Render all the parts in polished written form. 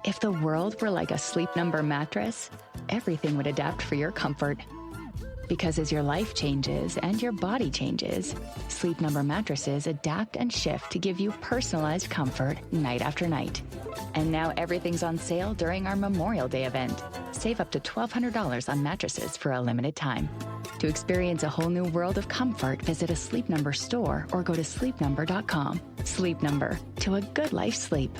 If the world were like a Sleep Number mattress, everything would adapt for your comfort. Because as your life changes and your body changes, Sleep Number mattresses adapt and shift to give you personalized comfort night after night. And now everything's on sale during our Memorial Day event. Save up to $1,200 on mattresses for a limited time. To experience a whole new world of comfort, visit a Sleep Number store or go to sleepnumber.com. Sleep Number, to a good life sleep.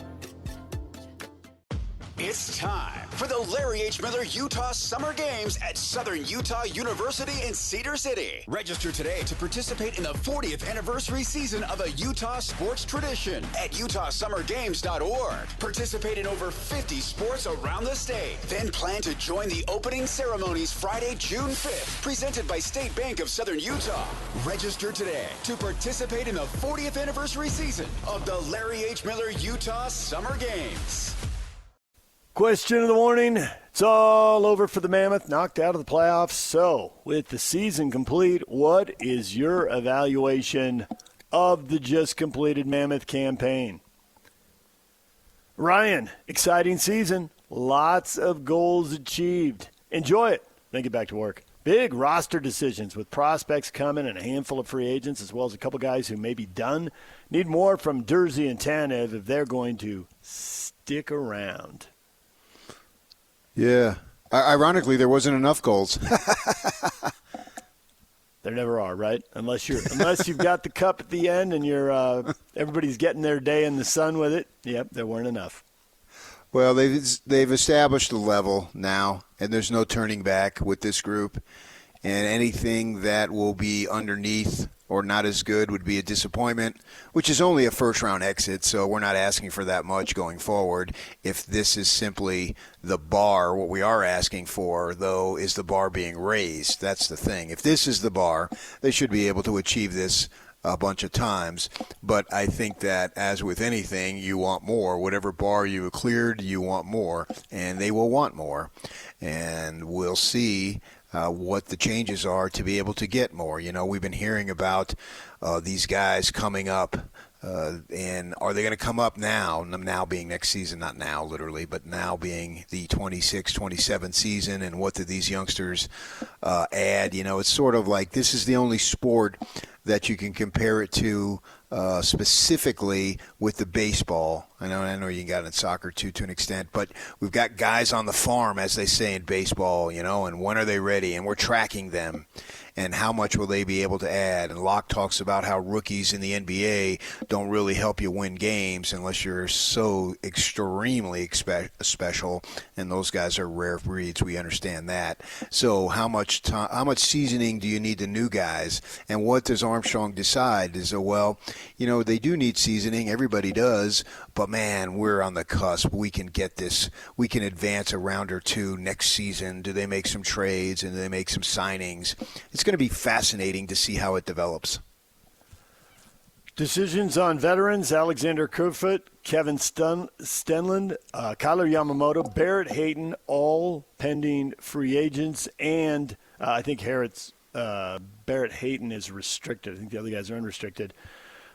It's time for the Larry H. Miller Utah Summer Games at Southern Utah University in Cedar City. Register today to participate in the 40th anniversary season of a Utah sports tradition at utahsummergames.org. Participate in over 50 sports around the state. Then plan to join the opening ceremonies Friday, June 5th, presented by State Bank of Southern Utah. Register today to participate in the 40th anniversary season of the Larry H. Miller Utah Summer Games. Question of the morning. It's all over for the Mammoth, knocked out of the playoffs. So, with the season complete, what is your evaluation of the just completed Mammoth campaign? Ryan, exciting season. Lots of goals achieved. Enjoy it. Then get back to work. Big roster decisions with prospects coming and a handful of free agents, as well as a couple guys who may be done. Need more from Dursey and Tanev if they're going to stick around. Yeah. Ironically, there wasn't enough goals. There never are, right? Unless you've got the cup at the end and you're everybody's getting their day in the sun with it. Yep, there weren't enough. Well, they've established a level now, and there's no turning back with this group. And anything that will be underneath or not as good would be a disappointment, which is only a first-round exit, so we're not asking for that much going forward. If this is simply the bar, what we are asking for, though, is the bar being raised. That's the thing. If this is the bar, they should be able to achieve this a bunch of times. But I think that, as with anything, you want more. Whatever bar you cleared, you want more, and they will want more. And we'll see what the changes are to be able to get more. You know, we've been hearing about these guys coming up, and are they going to come up now? Now being next season, not now literally, but now being the 26-27 season, and what do these youngsters add? You know, it's sort of like this is the only sport that you can compare it to specifically with the baseball. I know you got it in soccer too, to an extent, but we've got guys on the farm, as they say in baseball, you know, and when are they ready? And we're tracking them. And how much will they be able to add? And Locke talks about how rookies in the NBA don't really help you win games unless you're so extremely special, and those guys are rare breeds. We understand that. So how much seasoning do you need the new guys? And what does Armstrong decide? Is, well, you know, they do need seasoning. Everybody does. But, man, we're on the cusp. We can get this. We can advance a round or two next season. Do they make some trades and do they make some signings? It's going to be fascinating to see how it develops. Decisions on veterans: Alexander Kerfoot, Kevin Stenland, Kyler Yamamoto, Barrett Hayton, all pending free agents. And I think Barrett Hayton is restricted. I think the other guys are unrestricted.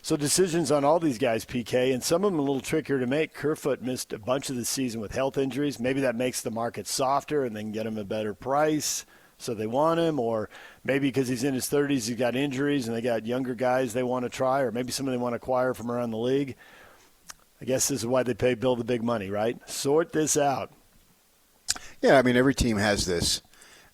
So decisions on all these guys, PK, and some of them a little trickier to make. Kerfoot missed a bunch of the season with health injuries. Maybe that makes the market softer and they can get him a better price, so they want him. Or maybe because he's in his 30s, he's got injuries and they got younger guys they want to try, or maybe somebody they want to acquire from around the league. I guess this is why they pay Bill the big money, right? Sort this out. Yeah, I mean, every team has this.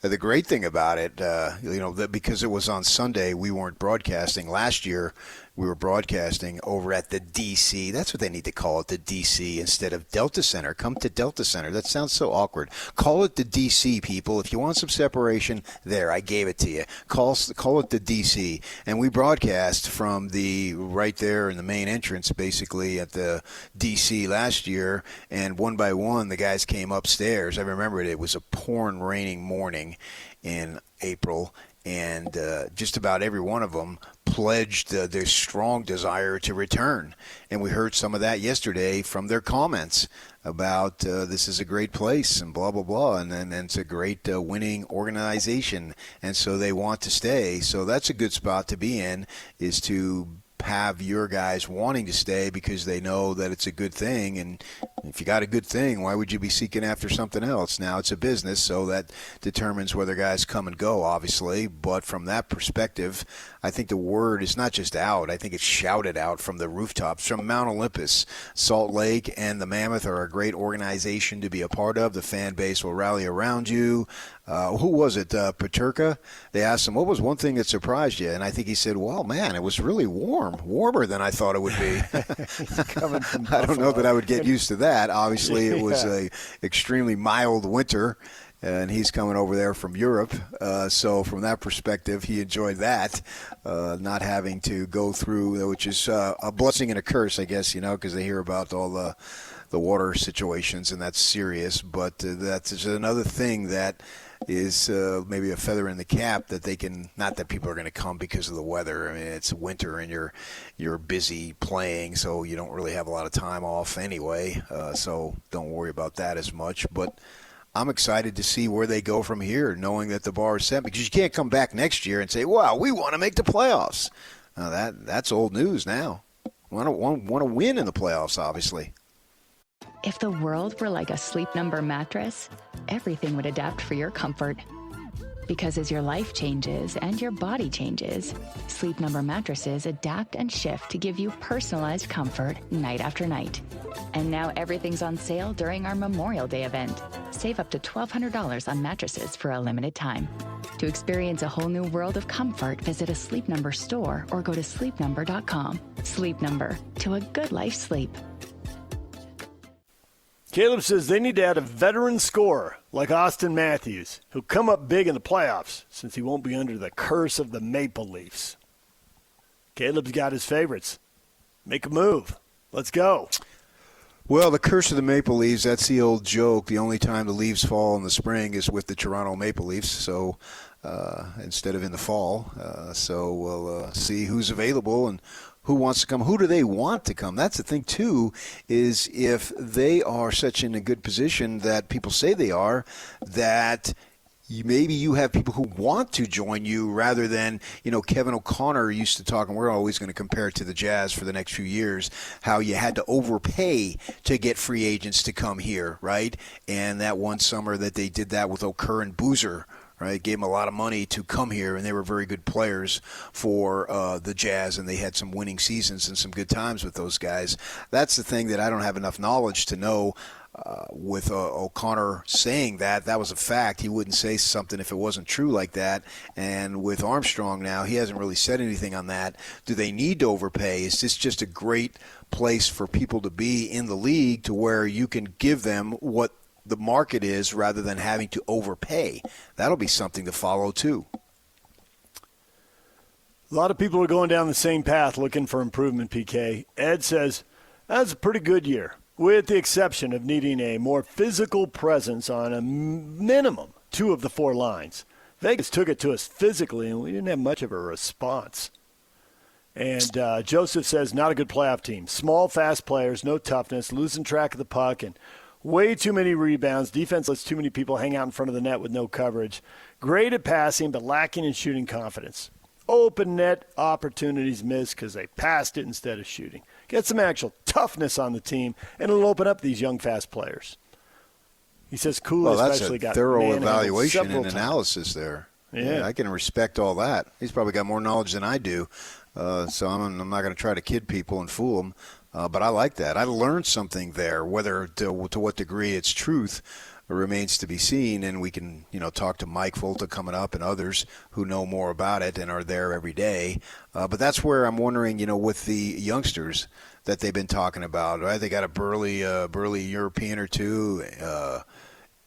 The great thing about it, that because it was on Sunday, we weren't broadcasting. Last year, we were broadcasting over at the DC. That's what they need to call it, the DC, instead of Delta Center. Come to Delta Center. That sounds so awkward. Call it the DC, people. If you want some separation, there, I gave it to you. Call it the DC. And we broadcast from right there in the main entrance, basically, at the DC last year. And one by one, the guys came upstairs. I remember it. It was a pouring, raining morning in April. And just about every one of them pledged their strong desire to return. And we heard some of that yesterday from their comments about this is a great place and blah, blah, blah. And it's a great winning organization. And so they want to stay. So that's a good spot to be in, is to have your guys wanting to stay because they know that it's a good thing. And if you got a good thing, why would you be seeking after something else? Now, it's a business, so that determines whether guys come and go, obviously. But from that perspective, I think the word is not just out. I think it's shouted out from the rooftops, from Mount Olympus. Salt Lake and the Mammoth are a great organization to be a part of. The fan base will rally around you. Who was it? Paterka? They asked him, what was one thing that surprised you? And I think he said, well, man, it was really warm. Warmer than I thought it would be. Coming from I don't know that I would get used to that. Obviously, it was a extremely mild winter, and he's coming over there from Europe. So from that perspective, he enjoyed that, not having to go through, which is a blessing and a curse, I guess, because they hear about all the water situations, and that's serious. But that's another thing that is maybe a feather in the cap that they can, not that people are going to come because of the weather. I mean, it's winter and you're busy playing, so you don't really have a lot of time off anyway, so don't worry about that as much. But I'm excited to see where they go from here, knowing that the bar is set, because you can't come back next year and say, wow, we want to make the playoffs. That's old news now. Want to win in the playoffs, obviously. If the world were like a Sleep Number mattress, everything would adapt for your comfort. Because as your life changes and your body changes, Sleep Number mattresses adapt and shift to give you personalized comfort night after night. And now everything's on sale during our Memorial Day event. Save up to $1,200 on mattresses for a limited time. To experience a whole new world of comfort, visit a Sleep Number store or go to sleepnumber.com. Sleep Number, to a good life sleep. Caleb says they need to add a veteran scorer like Austin Matthews, who'll come up big in the playoffs since he won't be under the curse of the Maple Leafs. Caleb's got his favorites. Make a move. Let's go. Well, the curse of the Maple Leafs, that's the old joke. The only time the leaves fall in the spring is with the Toronto Maple Leafs, so instead of in the fall. So we'll see who's available and who wants to come. Who do they want to come? That's the thing, too, is if they are such in a good position that people say they are, that maybe you have people who want to join you rather than, Kevin O'Connor used to talk, and we're always going to compare it to the Jazz for the next few years, how you had to overpay to get free agents to come here, right? And that one summer that they did that with Okur and Boozer, right, gave them a lot of money to come here, and they were very good players for the Jazz, and they had some winning seasons and some good times with those guys. That's the thing that I don't have enough knowledge to know. With O'Connor saying that was a fact. He wouldn't say something if it wasn't true like that. And with Armstrong now, he hasn't really said anything on that. Do they need to overpay? Is this just a great place for people to be in the league to where you can give them what the market is rather than having to overpay? That'll be something to follow too. A lot of people are going down the same path looking for improvement, PK. Ed says, that's a pretty good year, with the exception of needing a more physical presence on a minimum 2 of the 4 lines. Vegas took it to us physically, and we didn't have much of a response. And Joseph says, not a good playoff team. Small, fast players, no toughness, losing track of the puck, and way too many rebounds. Defense lets too many people hang out in front of the net with no coverage. Great at passing, but lacking in shooting confidence. Open net opportunities missed because they passed it instead of shooting. Get some actual toughness on the team, and it'll open up these young, fast players. He says Cool especially got thorough evaluation and analysis there. Yeah, I can respect all that. He's probably got more knowledge than I do, so I'm not going to try to kid people and fool them. But I like that. I learned something there. Whether to what degree it's truth remains to be seen, and we can talk to Mike Volta coming up and others who know more about it and are there every day. But that's where I'm wondering, with the youngsters that they've been talking about, right? They got a burly European or two. How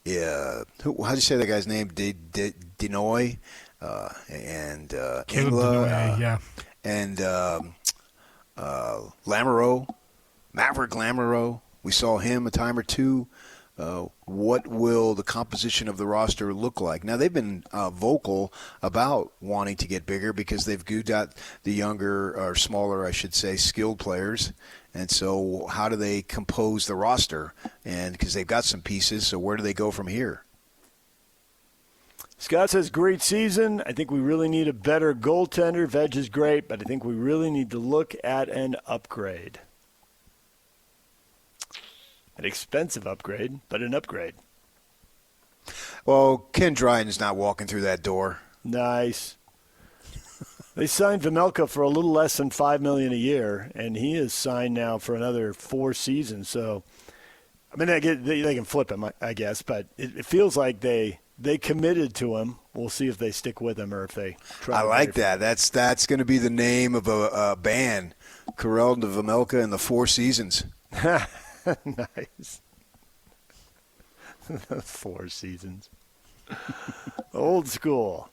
do you say that guy's name? Denoy and Ingla, yeah, and Lamoureux, Maverick Lamoureux. We saw him a time or two. What will the composition of the roster look like? Now, they've been vocal about wanting to get bigger because they've got the younger, or smaller, I should say, skilled players. And so how do they compose the roster? And because they've got some pieces, so where do they go from here? Scott says, great season. I think we really need a better goaltender. Veg is great, but I think we really need to look at an upgrade. An expensive upgrade, but an upgrade. Well, Ken Dryden's not walking through that door. Nice. They signed Vemelka for a little less than $5 million a year, and he is signed now for another 4 seasons. So, I mean, they can flip him, I guess, but it feels like they committed to him. We'll see if they stick with him or if they try. I like that. That's going to be the name of a band, Karel de Vemelka and the 4 Seasons. Nice. 4 seasons. Old school.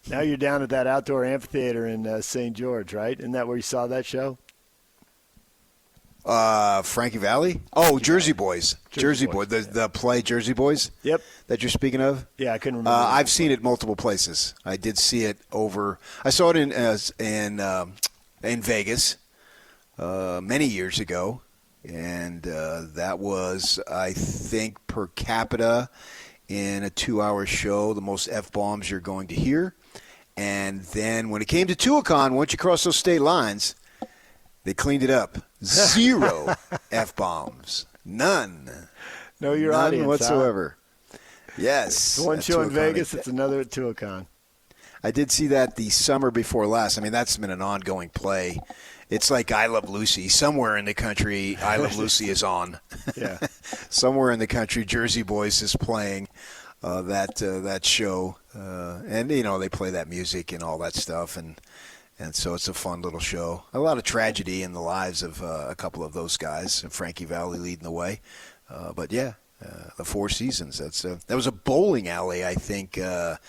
Now you're down at that outdoor amphitheater in St. George, right? Isn't that where you saw that show? Frankie Valli? Oh, Jersey Boys. Jersey Boys. The play Jersey Boys? Yep. That you're speaking of? Yeah, I couldn't remember. I've seen it multiple places. I did see it I saw it in Vegas many years ago. And that was, I think, per capita in a 2-hour show, the most F-bombs you're going to hear. And then when it came to Tuacahn, once you cross those state lines, they cleaned it up. 0 F-bombs. None. Know your None audience, whatsoever. Huh? Yes. One show in Vegas, it's another at Tuacahn. I did see that the summer before last. I mean, that's been an ongoing play. It's like I Love Lucy. Somewhere in the country, I Love Lucy is on. Yeah. Somewhere in the country, Jersey Boys is playing that show. And, they play that music and all that stuff. And so it's a fun little show. A lot of tragedy in the lives of a couple of those guys. Frankie Valli leading the way. But, yeah, the 4 Seasons. That was a bowling alley, I think, up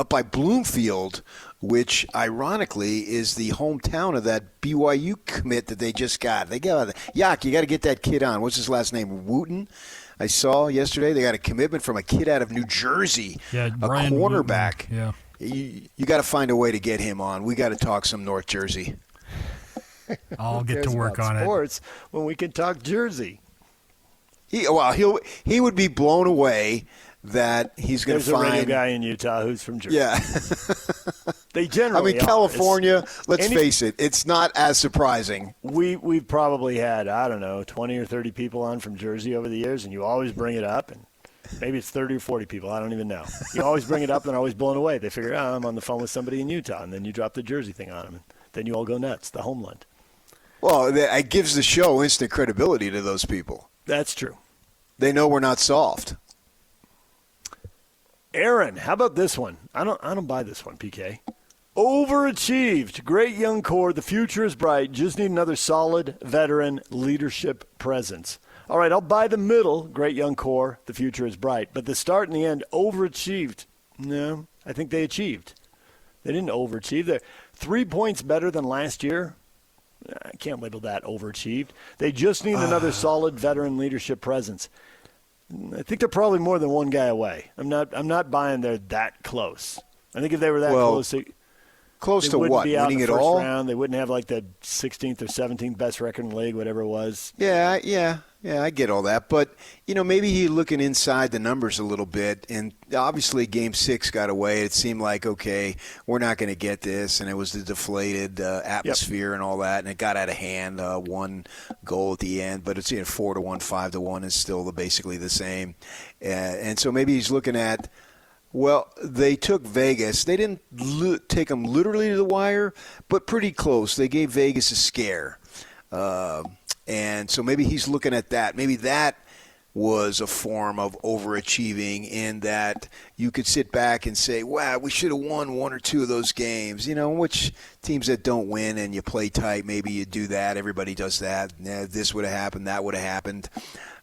by Bloomfield, which ironically is the hometown of that BYU commit that they just got. You got to get that kid on. What's his last name? Wooten. I saw yesterday they got a commitment from a kid out of New Jersey, a cornerback. Wooten. Yeah, you got to find a way to get him on. We got to talk some North Jersey. I'll get to work on sports when we can talk Jersey. He would be blown away that he's going to find. There's a radio guy in Utah who's from Jersey. Yeah. They generally California, let's face it, it's not as surprising. We've probably had, 20 or 30 people on from Jersey over the years, and you always bring it up, and maybe it's 30 or 40 people. I don't even know. You always bring it up, and they're always blown away. They figure, I'm on the phone with somebody in Utah, and then you drop the Jersey thing on them, and then you all go nuts, the homeland. Well, it gives the show instant credibility to those people. That's true. They know we're not soft. Aaron, how about this one? I don't buy this one, PK. Overachieved. Great young core. The future is bright. Just need another solid veteran leadership presence. All right, I'll buy the middle. Great young core. The future is bright. But the start and the end, overachieved. No, I think they achieved. They didn't overachieve. They're 3 points better than last year. I can't label that overachieved. They just need another solid veteran leadership presence. I think they're probably more than one guy away. I'm not buying they're that close. I think if they were that close, close to what? Winning Out in the it first all? Round. They wouldn't have like the 16th or 17th best record in the league, whatever it was. Yeah, I get all that. But, maybe he's looking inside the numbers a little bit. And obviously Game 6 got away. It seemed like, okay, we're not going to get this. And it was the deflated atmosphere and all that. And it got out of hand, 1 goal at the end. But it's 4-1, 5-1 is still basically the same. And so maybe he's looking at, well, they took Vegas. They didn't take them literally to the wire, but pretty close. They gave Vegas a scare. And so maybe he's looking at that. Maybe that was a form of overachieving in that you could sit back and say, wow, we should have won 1 or 2 of those games. Which teams that don't win and you play tight, maybe you do that. Everybody does that. This would have happened. That would have happened.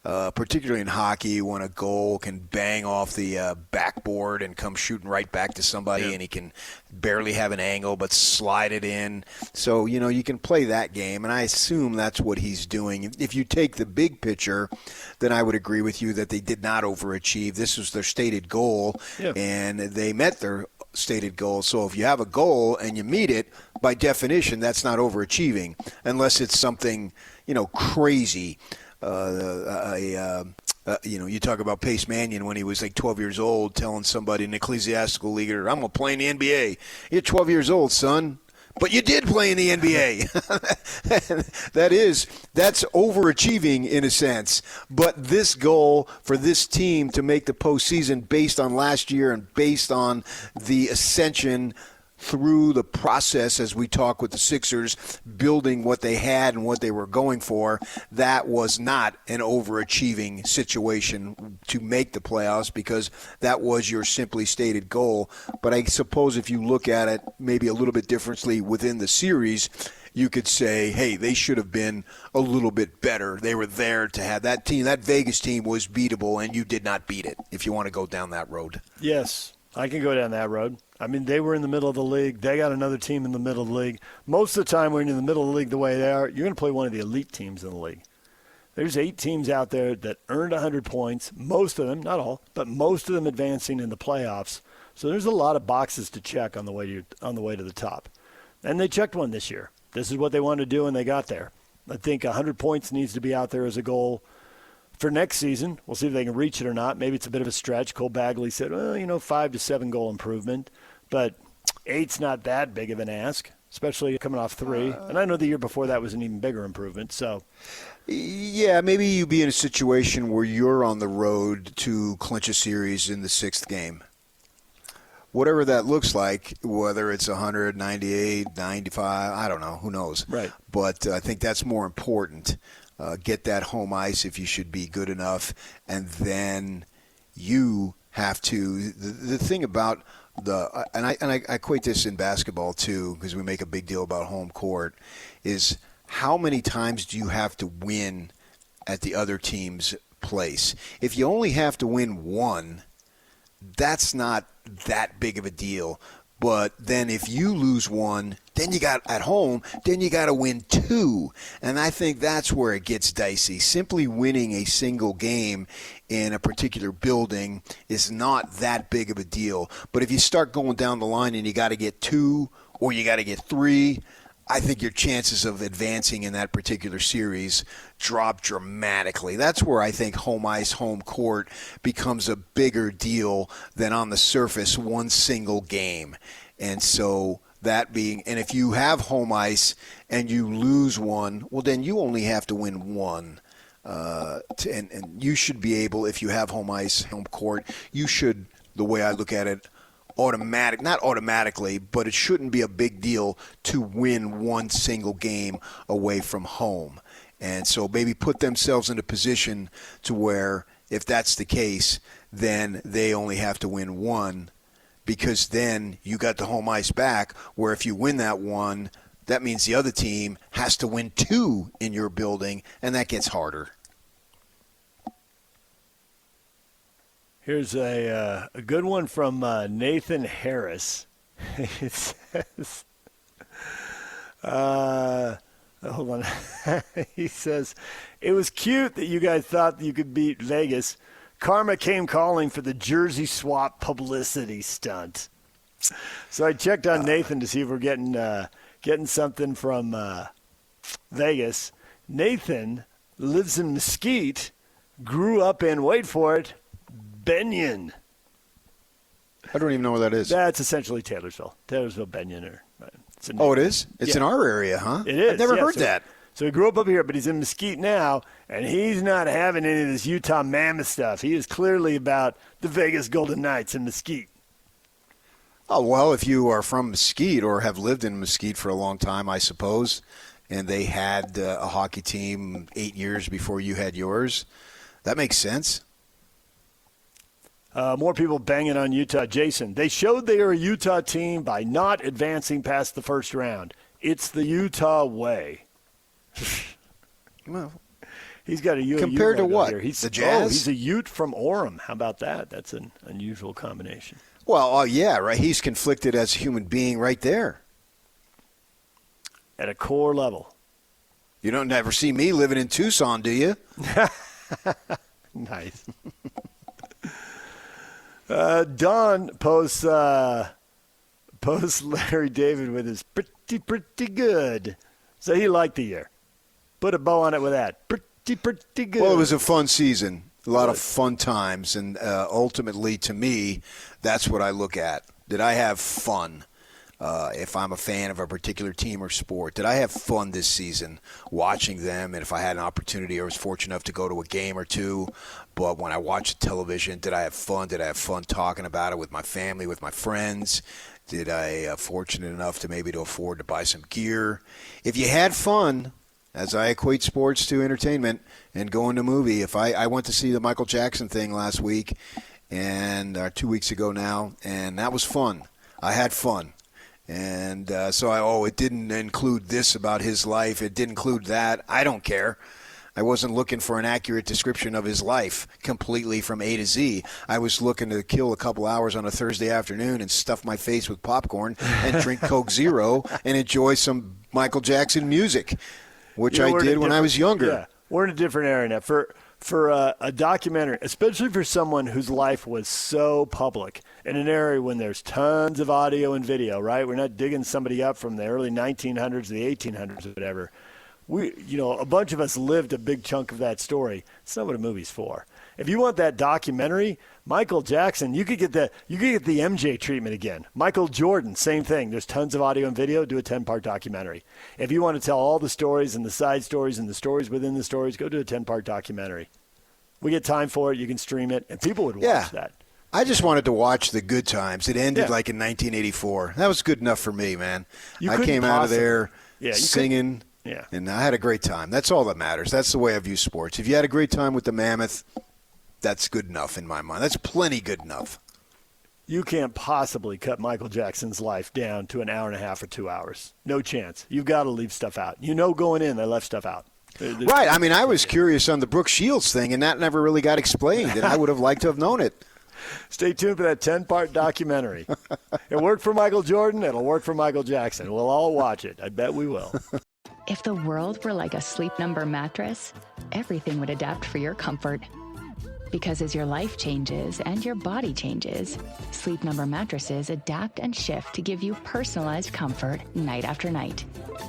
Particularly in hockey, when a goal can bang off the backboard and come shooting right back to somebody, and he can barely have an angle but slide it in. So, you can play that game, and I assume that's what he's doing. If you take the big picture, then I would agree with you that they did not overachieve. This was their stated goal, and they met their stated goal. So if you have a goal and you meet it, by definition, that's not overachieving, unless it's something, crazy. A You talk about Pace Mannion when he was like 12 years old telling somebody, an ecclesiastical leader, I'm going to play in the NBA. You're 12 years old, son. But you did play in the NBA. That's overachieving in a sense. But this goal for this team to make the postseason based on last year and based on the ascension through the process, as we talk with the Sixers, building what they had and what they were going for, that was not an overachieving situation to make the playoffs because that was your simply stated goal. But I suppose if you look at it maybe a little bit differently within the series, you could say, hey, they should have been a little bit better. They were there to have that team. That Vegas team was beatable, and you did not beat it, if you want to go down that road. Yes, I can go down that road. I mean, they were in the middle of the league. They got another team in the middle of the league. Most of the time when you're in the middle of the league the way they are, you're going to play one of the elite teams in the league. There's 8 teams out there that earned 100 points, most of them, not all, but most of them advancing in the playoffs. So there's a lot of boxes to check on the way to the top. And they checked one this year. This is what they wanted to do, and they got there. I think 100 points needs to be out there as a goal for next season. We'll see if they can reach it or not. Maybe it's a bit of a stretch. Cole Bagley said, 5 to 7 goal improvement. But 8's not that big of an ask, especially coming off 3. And I know the year before that was an even bigger improvement. So, yeah, maybe you be in a situation where you're on the road to clinch a series in the 6th game. Whatever that looks like, whether it's 100, 98, 95, I don't know. Who knows? Right. But I think that's more important. Get that home ice if you should be good enough. And then you have to – the thing about – and I equate this in basketball too, because we make a big deal about home court, is how many times do you have to win at the other team's place? If you only have to win 1, that's not that big of a deal. But then if you lose 1, then you got at home, then you got to win 2. And I think that's where it gets dicey. Simply winning a single game in a particular building is not that big of a deal. But if you start going down the line and you got to get 2 or you got to get 3, I think your chances of advancing in that particular series drop dramatically. That's where I think home ice, home court becomes a bigger deal than on the surface one single game. And so that being, and if you have home ice and you lose 1, well, then you only have to win 1. And you should be able, if you have home ice, home court, you should, the way I look at it, not automatically, but it shouldn't be a big deal to win one single game away from home. And so maybe put themselves in a position to where if that's the case, then they only have to win 1, because then you got the home ice back, where if you win that 1, that means the other team has to win 2 in your building, and that gets harder. Here's a good one from Nathan Harris. It says, hold on. He says, it was cute that you guys thought that you could beat Vegas. Karma came calling for the jersey swap publicity stunt. So I checked on Nathan to see if we're getting something from Vegas. Nathan lives in Mesquite, grew up in, wait for it, Benyon. I don't even know where that is. That's essentially Taylorsville, Benyon. It is? It's in our area, huh? It is. I've never heard that. So he grew up here, but he's in Mesquite now, and he's not having any of this Utah Mammoth stuff. He is clearly about the Vegas Golden Knights in Mesquite. Oh, well, if you are from Mesquite or have lived in Mesquite for a long time, I suppose, and they had a hockey team 8 years before you had yours, that makes sense. More people banging on Utah. Jason, they showed they are a Utah team by not advancing past the first round. It's the Utah way. Well, he's got a compared to what? Here. The Jazz? Oh, he's a Ute from Orem. How about that? That's an unusual combination. Well, yeah, right. He's conflicted as a human being right there. At a core level. You don't ever see me living in Tucson, do you? Nice. Don posts Larry David with his pretty good. So he liked the year. Put a bow on it with that. Pretty good. Well, it was a fun season. A lot of fun times, and ultimately, to me, that's what I look at. Did I have fun? If I'm a fan of a particular team or sport, did I have fun this season watching them? And if I had an opportunity or was fortunate enough to go to a game or two, but when I watched television, did I have fun? Did I have fun talking about it with my family, with my friends? Did I fortunate enough to maybe to afford to buy some gear? If you had fun, as I equate sports to entertainment and going to a movie, if I went to see the Michael Jackson thing last week and 2 weeks ago now, and that was fun. I had fun. And it didn't include this about his life. It didn't include that. I don't care. I wasn't looking for an accurate description of his life completely from A to Z. I was looking to kill a couple hours on a Thursday afternoon and stuff my face with popcorn and drink Coke Zero and enjoy some Michael Jackson music, which I did when I was younger. Yeah, we're in a different area now. For a documentary, especially for someone whose life was so public, in an area when there's tons of audio and video, right? We're not digging somebody up from the early 1900s to the 1800s or whatever. A bunch of us lived a big chunk of that story. It's not what a movie's for. If you want that documentary, Michael Jackson, you could get the MJ treatment again. Michael Jordan, same thing. There's tons of audio and video. Do a 10-part documentary. If you want to tell all the stories and the side stories and the stories within the stories, go do a 10-part documentary. We get time for it. You can stream it, and people would watch that. I just wanted to watch the good times. It ended like in 1984. That was good enough for me, man. I came out of there singing. Yeah. And I had a great time. That's all that matters. That's the way I view sports. If you had a great time with the Mammoth, that's good enough in my mind. That's plenty good enough. You can't possibly cut Michael Jackson's life down to an hour and a half or 2 hours. No chance. You've got to leave stuff out. Going in, they left stuff out. Right. I mean, I was curious on the Brooke Shields thing, and that never really got explained, and I would have liked to have known it. Stay tuned for that 10-part documentary. It worked for Michael Jordan. It'll work for Michael Jackson. We'll all watch it. I bet we will. If the world were like a Sleep Number mattress, everything would adapt for your comfort. Because as your life changes and your body changes, Sleep Number mattresses adapt and shift to give you personalized comfort night after night.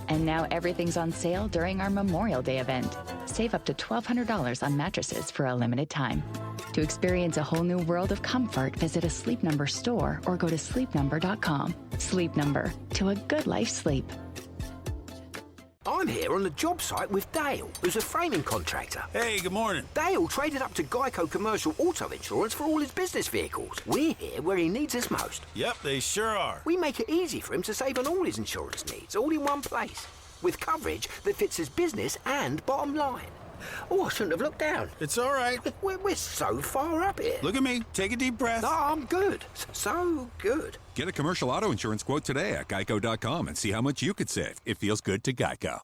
And now everything's on sale during our Memorial Day event. Save up to $1,200 on mattresses for a limited time. To experience a whole new world of comfort, visit a Sleep Number store or go to sleepnumber.com. Sleep Number, to a good life sleep. I'm here on the job site with Dale, who's a framing contractor. Hey, good morning. Dale traded up to Geico Commercial Auto Insurance for all his business vehicles. We're here where he needs us most. Yep, they sure are. We make it easy for him to save on all his insurance needs, all in one place, with coverage that fits his business and bottom line. Oh, I shouldn't have looked down. It's all right. We're so far up here. Look at me. Take a deep breath. No, I'm good. So good. Get a commercial auto insurance quote today at geico.com and see how much you could save. It feels good to Geico.